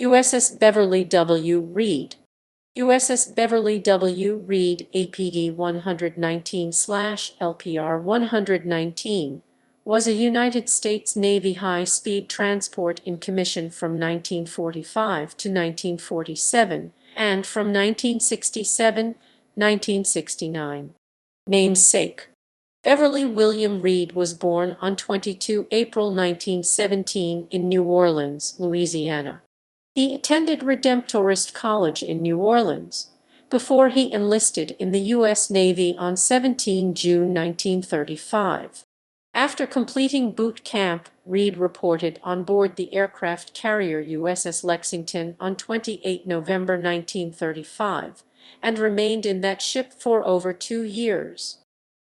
USS Beverly W. Reid. USS Beverly W. Reid APD 119/LPR 119 was a United States Navy high-speed transport in commission from 1945 to 1947 and from 1967-1969. Namesake: Beverly William Reid was born on 22 April 1917 in New Orleans, Louisiana. He attended Redemptorist College in New Orleans before he enlisted in the U.S. Navy on 17 June 1935. After completing boot camp, Reid reported on board the aircraft carrier USS Lexington on 28 November 1935 and remained in that ship for over 2 years.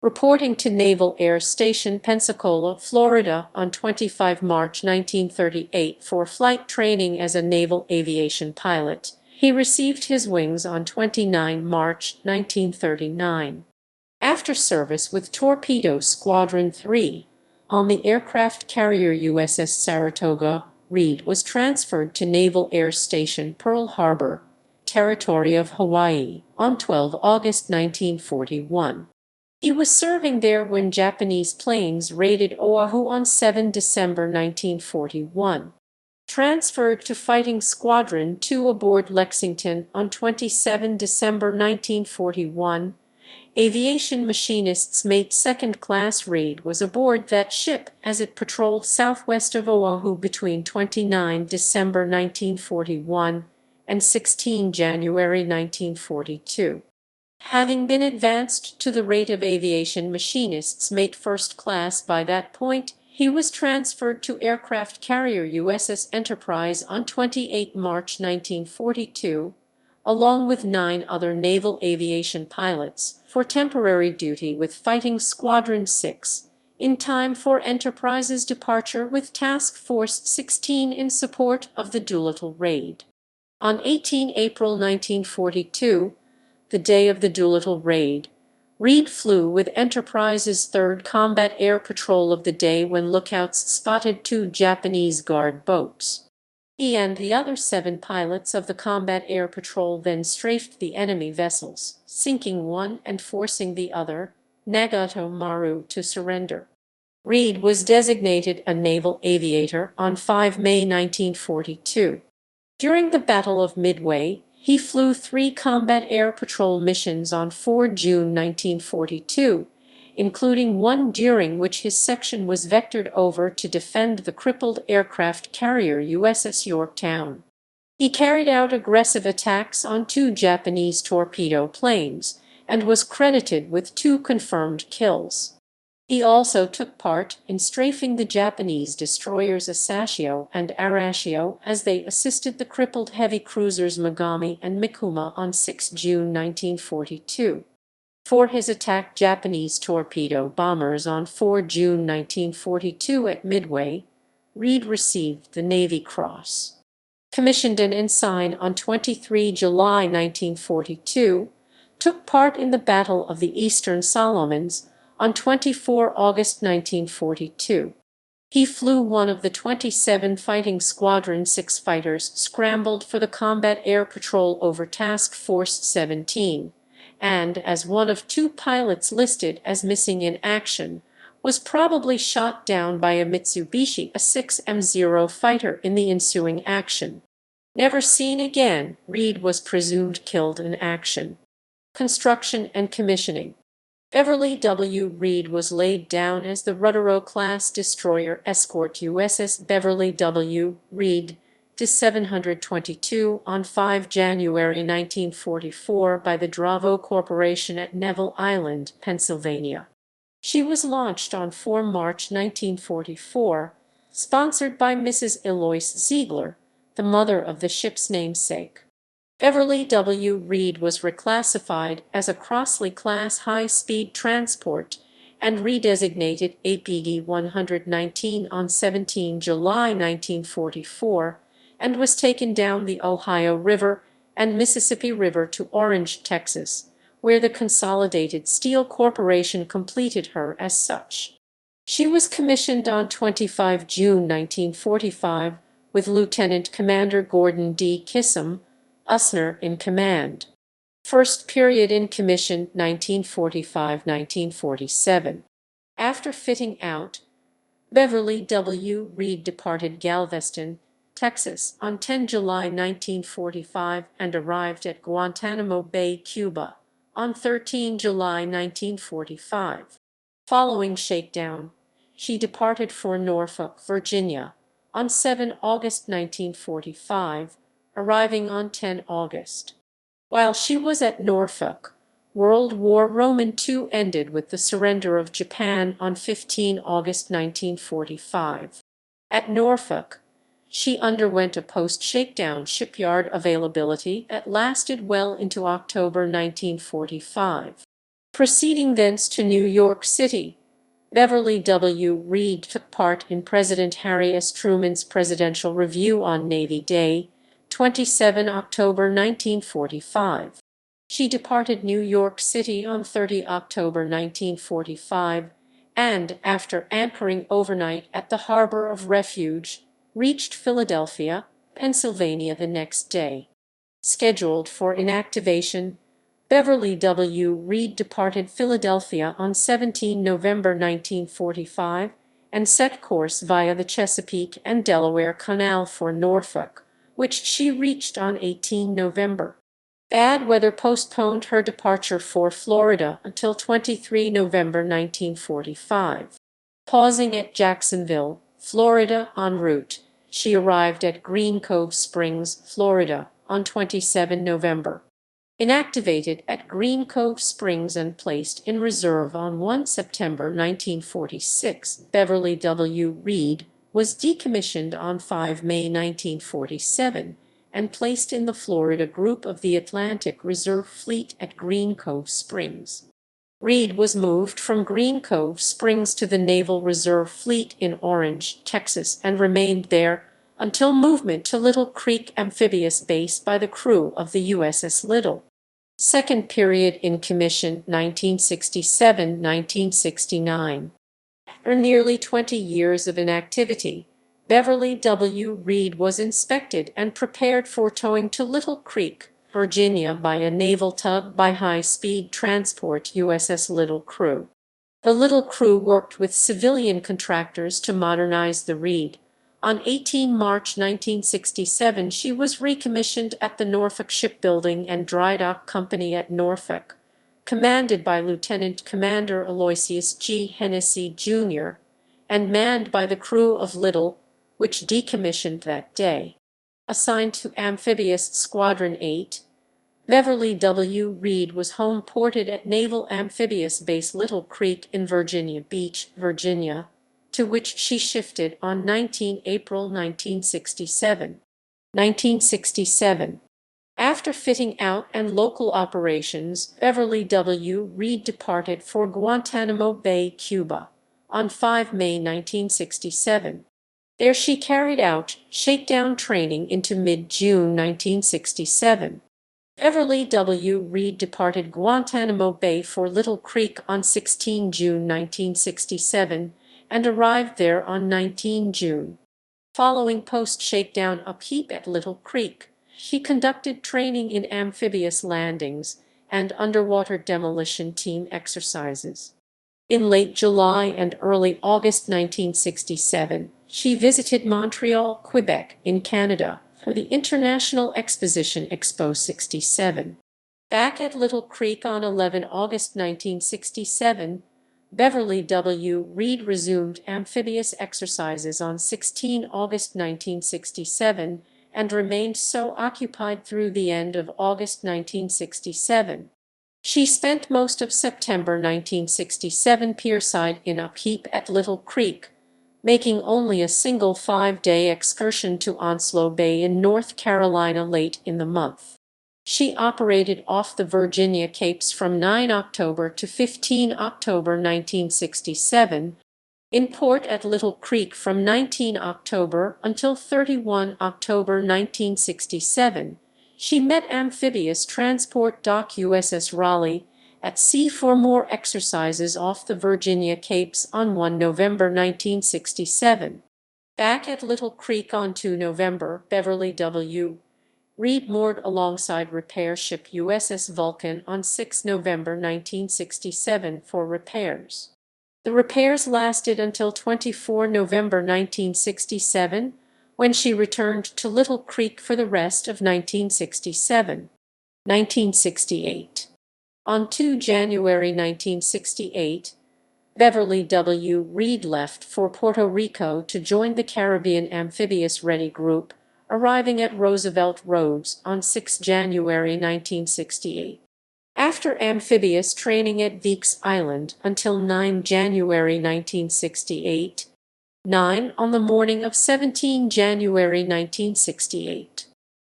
Reporting to Naval Air Station Pensacola, Florida on 25 March 1938 for flight training as a naval aviation pilot, he received his wings on 29 March 1939. After service with Torpedo Squadron 3 on the aircraft carrier USS Saratoga, Reid was transferred to Naval Air Station Pearl Harbor, Territory of Hawaii, on 12 August 1941. He was serving there when Japanese planes raided Oahu on 7 December 1941. Transferred to Fighting Squadron 2 aboard Lexington on 27 December 1941, aviation machinist's mate Second Class Reid was aboard that ship as it patrolled southwest of Oahu between 29 December 1941 and 16 January 1942. Having been advanced to the rate of aviation machinist's mate first class by that point, he was transferred to aircraft carrier USS Enterprise on 28 March 1942, along with 9 other naval aviation pilots, for temporary duty with Fighting Squadron 6, in time for Enterprise's departure with Task Force 16 in support of the Doolittle Raid. On 18 April 1942, the day of the Doolittle Raid, Reid flew with Enterprise's 3rd Combat Air Patrol of the day when lookouts spotted 2 Japanese guard boats. He and the other 7 pilots of the Combat Air Patrol then strafed the enemy vessels, sinking one and forcing the other, Nagato Maru, to surrender. Reid was designated a naval aviator on 5 May 1942. During the Battle of Midway, he flew 3 Combat Air Patrol missions on 4 June 1942, including one during which his section was vectored over to defend the crippled aircraft carrier USS Yorktown. He carried out aggressive attacks on 2 Japanese torpedo planes and was credited with 2 confirmed kills. He also took part in strafing the Japanese destroyers Asashio and Arashio as they assisted the crippled heavy cruisers Megami and Mikuma on 6 June 1942. For his attack Japanese torpedo bombers on 4 June 1942 at Midway, Reid received the Navy Cross. Commissioned an ensign on 23 July 1942, took part in the Battle of the Eastern Solomons on 24 August 1942. He flew one of the 27 Fighting Squadron 6 fighters scrambled for the Combat Air Patrol over Task Force 17, and, as one of 2 pilots listed as missing in action, was probably shot down by a Mitsubishi A6M0 fighter in the ensuing action. Never seen again, Reid was presumed killed in action. Construction and commissioning. Beverly W. Reid was laid down as the Ruddero-class destroyer escort USS Beverly W. Reid D-722 on 5 January 1944 by the Dravo Corporation at Neville Island, Pennsylvania. She was launched on 4 March 1944, sponsored by Mrs. Eloise Ziegler, the mother of the ship's namesake. Beverly W. Reid was reclassified as a Crossley-class high-speed transport and redesignated APD 119 on 17 July 1944 and was taken down the Ohio River and Mississippi River to Orange, Texas, where the Consolidated Steel Corporation completed her as such. She was commissioned on 25 June 1945 with with Lieutenant Commander Gordon D. Kissam, Usner in command. First period in commission 1945–1947. After fitting out, Beverly W. Reid departed Galveston, Texas on 10 July 1945 and arrived at Guantanamo Bay, Cuba on 13 July 1945. Following shakedown, she departed for Norfolk, Virginia on 7 August 1945, arriving on 10 August. While she was at Norfolk, World War II ended with the surrender of Japan on 15 August 1945. At Norfolk, she underwent a post-shakedown shipyard availability that lasted well into October 1945. Proceeding thence to New York City, Beverly W. Reid took part in President Harry S. Truman's Presidential Review on Navy Day, 27 October 1945. She departed New York City on 30 October 1945 and, after anchoring overnight at the Harbor of Refuge, reached Philadelphia, Pennsylvania the next day. Scheduled for inactivation, Beverly W. Reid departed Philadelphia on 17 November 1945 and set course via the Chesapeake and Delaware Canal for Norfolk, which she reached on 18 November. Bad weather postponed her departure for Florida until 23 November 1945. Pausing at Jacksonville, Florida en route, she arrived at Green Cove Springs, Florida on 27 November. Inactivated at Green Cove Springs and placed in reserve on 1 September 1946, Beverly W. Reid was decommissioned on 5 May 1947 and placed in the Florida Group of the Atlantic Reserve Fleet at Green Cove Springs. Reid was moved from Green Cove Springs to the Naval Reserve Fleet in Orange, Texas, and remained there until movement to Little Creek Amphibious Base by the crew of the USS Little. Second period in commission 1967–1969. After nearly 20 years of inactivity, Beverly W. Reid was inspected and prepared for towing to Little Creek, Virginia by a naval tug by high-speed transport USS Little crew. The Little crew worked with civilian contractors to modernize the Reid. On 18 March 1967, she was recommissioned at the Norfolk Shipbuilding and Dry Dock Company at Norfolk, commanded by Lieutenant Commander Aloysius G. Hennessy, Jr., and manned by the crew of Little, which decommissioned that day. Assigned to Amphibious Squadron 8, Beverly W. Reid was home-ported at Naval Amphibious Base Little Creek in Virginia Beach, Virginia, to which she shifted on 19 April 1967. 1967. After fitting out and local operations, Beverly W. Reid departed for Guantanamo Bay, Cuba, on 5 May 1967. There she carried out shakedown training into mid-June 1967. Beverly W. Reid departed Guantanamo Bay for Little Creek on 16 June 1967 and arrived there on 19 June. Following post-shakedown upkeep at Little Creek, she conducted training in amphibious landings and underwater demolition team exercises. In late July and early August 1967, she visited Montreal, Quebec, in Canada, for the International Exposition Expo 67. Back at Little Creek on 11 August 1967, Beverly W. Reid resumed amphibious exercises on 16 August 1967 and remained so occupied through the end of August 1967. She spent most of September 1967 pierside in upkeep at Little Creek, making only a single 5-day excursion to Onslow Bay in North Carolina late in the month. She operated off the Virginia Capes from 9 October to 15 October 1967, in port at Little Creek from 19 October until 31 October 1967. She met amphibious transport dock USS Raleigh at sea for more exercises off the Virginia Capes on 1 November 1967. Back at Little Creek on 2 November, Beverly W. Reid moored alongside repair ship USS Vulcan on 6 November 1967 for repairs. The repairs lasted until 24 November 1967, when she returned to Little Creek for the rest of 1967. On 2 January 1968, Beverly W. Reid left for Puerto Rico to join the Caribbean Amphibious Ready Group, arriving at Roosevelt Roads on 6 January 1968. After amphibious training at Weeks Island until 9 January 1968, 9 on the morning of 17 January 1968.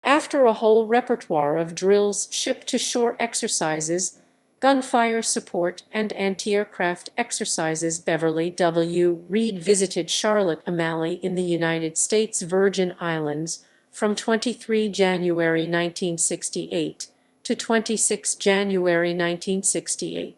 After a whole repertoire of drills, ship-to-shore exercises, gunfire support, and anti-aircraft exercises, Beverly W. Reid visited Charlotte Amalie in the United States Virgin Islands from 23 January 1968 to 26 January 1968.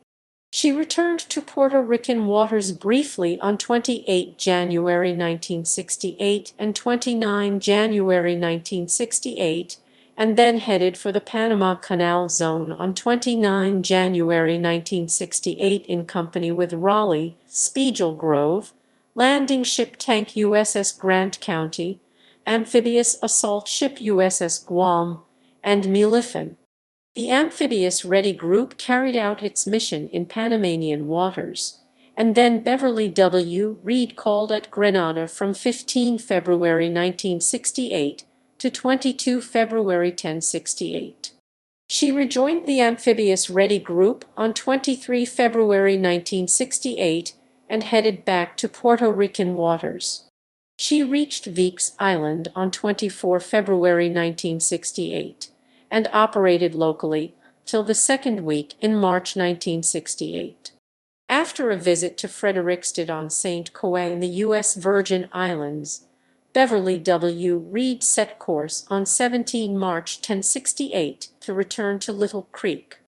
She returned to Puerto Rican waters briefly on 28 January 1968 and 29 January 1968, and then headed for the Panama Canal Zone on 29 January 1968 in company with Raleigh, Spiegel Grove, landing ship tank USS Grant County, amphibious assault ship USS Guam, and Melifin. The Amphibious Ready Group carried out its mission in Panamanian waters, and then Beverly W. Reid called at Grenada from 15 February 1968 to 22 February 1068. She rejoined the Amphibious Ready Group on 23 February 1968 and headed back to Puerto Rican waters. She reached Weeks Island on 24 February 1968. And operated locally till the second week in March 1968. After a visit to Frederiksted on St. Croix in the U.S. Virgin Islands, Beverly W. Reid set course on 17 March 1068 to return to Little Creek.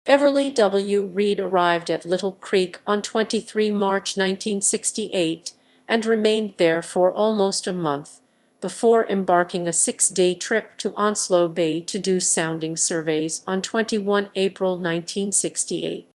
Beverly W. Reid arrived at Little Creek on 23 March 1968 and remained there for almost a month, before embarking a 6-day trip to Onslow Bay to do sounding surveys on 21 April 1968.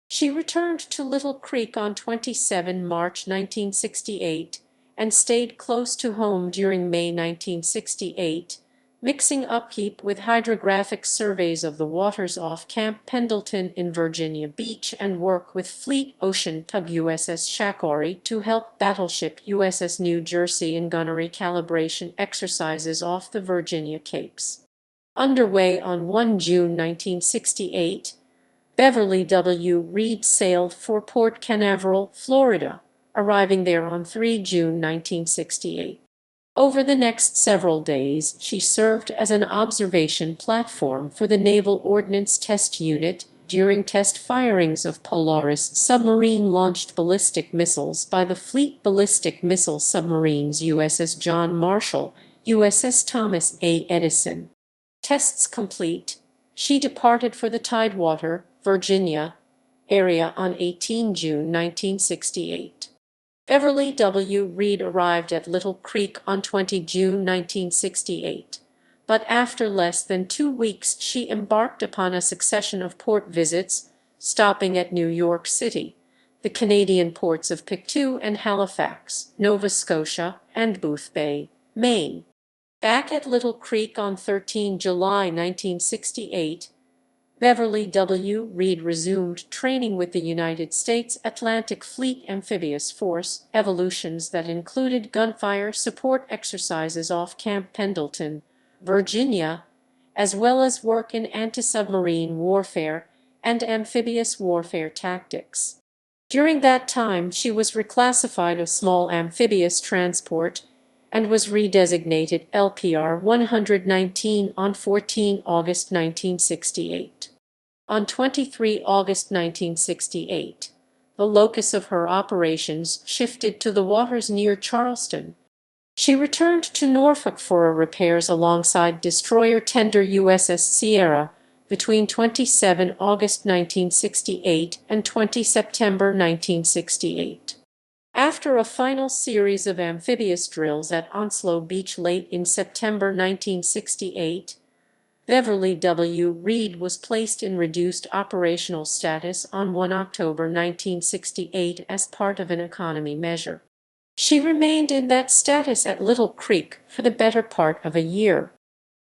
She returned to Little Creek on 27 March 1968 and stayed close to home during May 1968, mixing upkeep with hydrographic surveys of the waters off Camp Pendleton in Virginia Beach and work with Fleet Ocean tug USS Shakori to help battleship USS New Jersey in gunnery calibration exercises off the Virginia Capes. Underway on 1 June 1968, Beverly W. Reid sailed for Port Canaveral, Florida, arriving there on 3 June 1968. Over the next several days, she served as an observation platform for the Naval Ordnance Test Unit during test firings of Polaris submarine-launched ballistic missiles by the Fleet Ballistic Missile Submarines USS John Marshall, USS Thomas A. Edison. Tests complete, she departed for the Tidewater, Virginia, area on 18 June 1968. Beverly W. Reid arrived at Little Creek on 20 June 1968, but after less than 2 weeks she embarked upon a succession of port visits, stopping at New York City, the Canadian ports of Pictou and Halifax, Nova Scotia, and Booth Bay, Maine. Back at Little Creek on 13 July 1968, Beverly W. Reid resumed training with the United States Atlantic Fleet Amphibious Force evolutions that included gunfire support exercises off Camp Pendleton, Virginia, as well as work in anti-submarine warfare and amphibious warfare tactics. During that time, she was reclassified as small amphibious transport and was redesignated LPR 119 on 14 August 1968. On 23 August 1968, the locus of her operations shifted to the waters near Charleston. She returned to Norfolk for repairs alongside destroyer tender USS Sierra between 27 August 1968 and 20 September 1968. After a final series of amphibious drills at Onslow Beach late in September 1968, Beverly W. Reid was placed in reduced operational status on 1 October 1968 as part of an economy measure. She remained in that status at Little Creek for the better part of a year.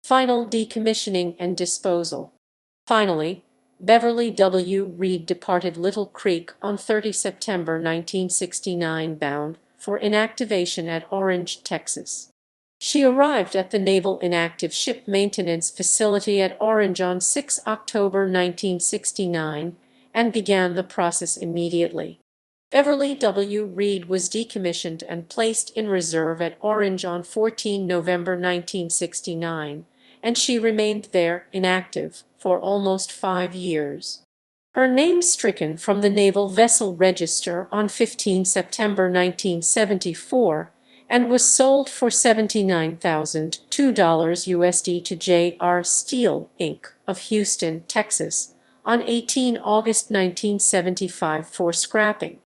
Final decommissioning and disposal. Finally, Beverly W. Reid departed Little Creek on 30 September 1969 bound for inactivation at Orange, Texas. She arrived at the Naval Inactive Ship Maintenance Facility at Orange on 6 October 1969 and began the process immediately. Beverly W. Reid was decommissioned and placed in reserve at Orange on 14 November 1969, and she remained there inactive for almost 5 years. Her name stricken from the Naval Vessel Register on 15 September 1974 and was sold for $79,002 USD to J.R. Steel, Inc. of Houston, Texas, on 18 August 1975 for scrapping.